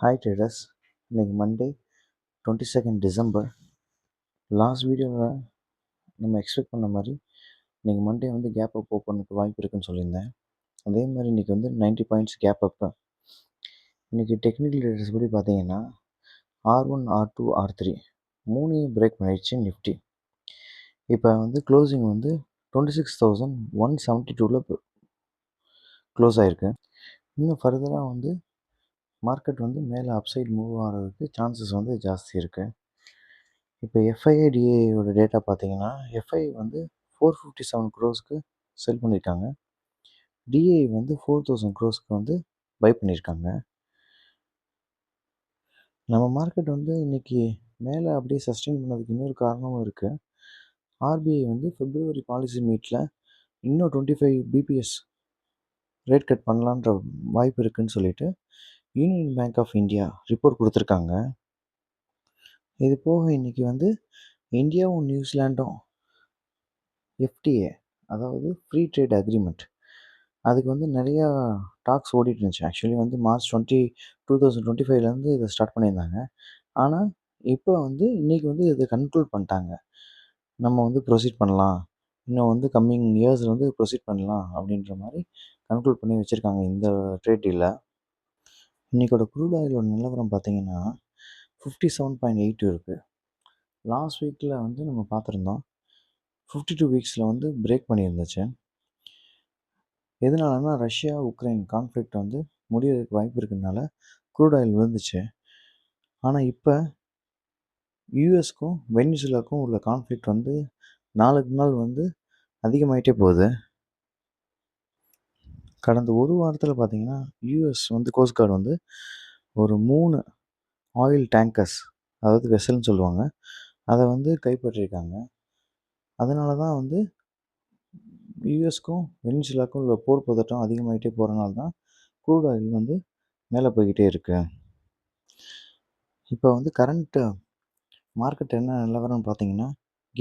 Hi traders. இன்னைக்கு Monday 22nd December. Last வீடியோவில் நம்ம எக்ஸ்பெக்ட் பண்ண மாதிரி இன்னைக்கு மண்டே வந்து கேப் அப் ஓப்பனுக்கு வாய்ப்பு இருக்குன்னு சொல்லியிருந்தேன். அதே மாதிரி இன்றைக்கி வந்து 90 பாயிண்ட்ஸ் கேப் அப்பு. இன்றைக்கி டெக்னிக்கல் ரேட்டர்ஸ் படி பார்த்தீங்கன்னா R1 R2 R3 மூணையும் பிரேக் பண்ணிடுச்சு நிஃப்டி. இப்போ வந்து க்ளோசிங் வந்து 26,172 க்ளோஸ் ஆகிருக்கு. இன்னும் ஃபர்தராக வந்து மார்க்கெட் வந்து மேலே அப்சைட் மூவ் ஆகிறதுக்கு சான்சஸ் வந்து ஜாஸ்தி இருக்குது. இப்போ எஃப்ஐஐடிஏயோட டேட்டா பார்த்தீங்கன்னா எஃப்ஐ வந்து 457 க்ரோஸ்க்கு செல் பண்ணியிருக்காங்க. டிஐ வந்து 4000 க்ரோஸ்க்கு வந்து பை பண்ணியிருக்காங்க. நம்ம மார்க்கெட் வந்து இன்றைக்கி மேலே அப்படியே சஸ்டெயின் பண்ணதுக்கு இன்னொரு காரணமும் இருக்குது. ஆர்பிஐ வந்து பிப்ரவரி பாலிசி மீட்டில் இன்னும் 25 பிபிஎஸ் ரேட் கட் பண்ணலான்ற வாய்ப்பு இருக்குதுன்னு சொல்லிட்டு union bank of India report கொடுத்துருக்காங்க. இது போக இன்றைக்கி வந்து இந்தியாவும் நியூசிலாண்டும் எஃப்டிஏ அதாவது ஃப்ரீ ட்ரேட் அக்ரிமெண்ட் அதுக்கு வந்து நிறையா டாக்ஸ் ஓடிட்டு இருந்துச்சு. ஆக்சுவலி வந்து மார்ச் 2025 இதை ஸ்டார்ட் பண்ணியிருந்தாங்க. ஆனால் இப்போ வந்து இன்றைக்கி வந்து இதை கன்க்ளூட் பண்ணிட்டாங்க. நம்ம வந்து ப்ரொசீட் பண்ணலாம், இன்னும் வந்து கம்மிங் இயர்ஸில் வந்து ப்ரொசீட் பண்ணலாம் அப்படின்ற மாதிரி கன்க்ளூட் பண்ணி வச்சுருக்காங்க இந்த ட்ரேட் டீலில். இன்றைக்கோட க்ரூட் ஆயிலோட நிலவரம் பார்த்தீங்கன்னா 57.82 இருக்குது. லாஸ்ட் வீக்கில் வந்து நம்ம பார்த்துருந்தோம் 52 வீக்ஸில் வந்து பிரேக் பண்ணியிருந்துச்சு. எதனாலனா ரஷ்யா உக்ரைன் கான்ஃப்ளிக்ட் வந்து முடியறதுக்கு வாய்ப்பு இருக்கிறதுனால க்ரூட் ஆயில் விழுந்துச்சு. ஆனால் இப்போ யூஎஸ்க்கும் வெனிசுலாவுக்கும் உள்ள கான்ஃப்ளிக்ட் வந்து நாளுக்கு நாள் வந்து அதிகமாகிட்டே போகுது. கடந்த ஒரு வாரத்தில் பார்த்தீங்கன்னா யூஎஸ் வந்து கோஸ்ட் கார்டு வந்து ஒரு 3 ஆயில் டேங்கர்ஸ் அதாவது வெசல்னு சொல்லுவாங்க அதை வந்து கைப்பற்றியிருக்காங்க. அதனால தான் வந்து யூஎஸ்க்கும் வெனிசுலாவுக்கும் உள்ள போர் பதட்டம் அதிகமாகிட்டே போகிறனால தான் க்ரூட் ஆயில் வந்து மேலே போய்கிட்டே இருக்கு. இப்போ வந்து கரண்ட்டு மார்க்கெட் என்ன நிலவரம்னு பார்த்தீங்கன்னா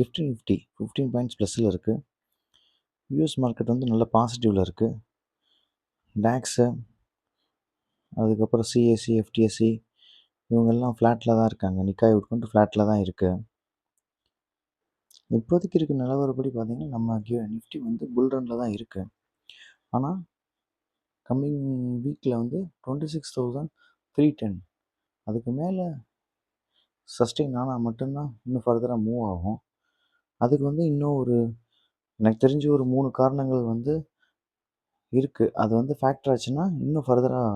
நிஃப்டி 15 பாயிண்ட்ஸ் ப்ளஸில் இருக்குது. யூஎஸ் மார்க்கெட் வந்து நல்ல பாசிட்டிவில் இருக்குது. டேக்ஸு அதுக்கப்புறம் சிஎஸ்சி எஃப்டிஎஸ்சி இவங்கெல்லாம் ஃப்ளாட்டில் தான் இருக்காங்க. நிக்காய் உட்கொண்டு ஃப்ளாட்டில் தான் இருக்குது. இப்போதைக்கு இருக்க நிலவரப்படி பார்த்தீங்கன்னா நம்ம நிஃப்டி வந்து புல் ரனில் தான் இருக்குது. ஆனால் கம்மிங் வீக்கில் வந்து 26,310 அதுக்கு மேலே சஸ்டெயின் ஆனால் மட்டும்தான் இன்னும் ஃபர்தராக மூவ் ஆகும். அதுக்கு வந்து இன்னும் எனக்கு தெரிஞ்ச ஒரு 3 காரணங்கள் வந்து இருக்குது. அது வந்து ஃபேக்டர் ஆச்சுன்னா இன்னும் ஃபர்தராக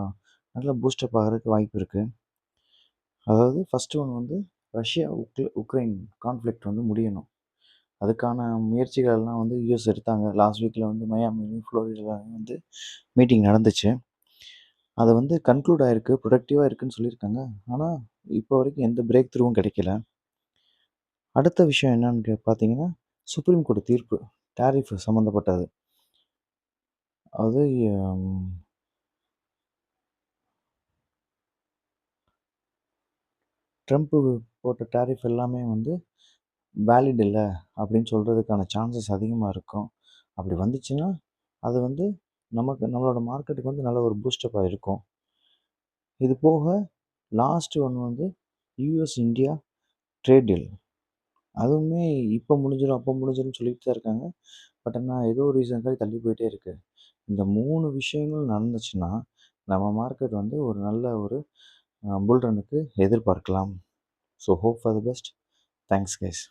நல்லா பூஸ்டப் ஆகிறதுக்கு வாய்ப்பு இருக்குது. அதாவது ஃபஸ்ட்டு ஒன்று வந்து ரஷ்யா உக்ரைன் கான்ஃப்ளிக்ட் வந்து முடியணும். அதுக்கான முயற்சிகள்லாம் வந்து யூஎஸ் எடுத்தாங்க. லாஸ்ட் வீக்கில் வந்து மயாமிலையும் ஃப்ளோரிடாலையும் வந்து மீட்டிங் நடந்துச்சு. அது வந்து கன்க்ளூட் ஆகிருக்கு, ப்ரொடக்டிவாக இருக்குதுன்னு சொல்லியிருக்காங்க. ஆனால் இப்போ வரைக்கும் எந்த பிரேக் த்ரூவும் கிடைக்கல. அடுத்த விஷயம் என்னன்னு பார்த்தீங்கன்னா சுப்ரீம் கோர்ட் தீர்ப்பு டேரிஃப் சம்மந்தப்பட்டது. அது ட்ரம்ப்பு போட்ட டேரிஃப் எல்லாமே வந்து வேலிட் இல்லை அப்படின்னு சொல்கிறதுக்கான சான்சஸ் அதிகமாக இருக்கும். அப்படி வந்துச்சுன்னா அது வந்து நம்மளோட மார்க்கெட்டுக்கு வந்து நல்ல ஒரு பூஸ்டப்பாக இருக்கும். இது போக லாஸ்ட் ஒன்று வந்து யூஎஸ் இந்தியா ட்ரேட் டீல் அதுவுமே இப்போ முடிஞ்சிடும் அப்போ முடிஞ்சிடும் சொல்லிட்டு தான் இருக்காங்க. பட் ஆனால் ஏதோ ஒரு ரீசனுக்காக தள்ளி போயிட்டே இருக்குது. இந்த 3 விஷயங்கள் நடந்துச்சுன்னா நம்ம மார்க்கெட் வந்து ஒரு நல்ல ஒரு புல் ரனுக்கு எதிர்பார்க்கலாம். So hope for the best. Thanks guys.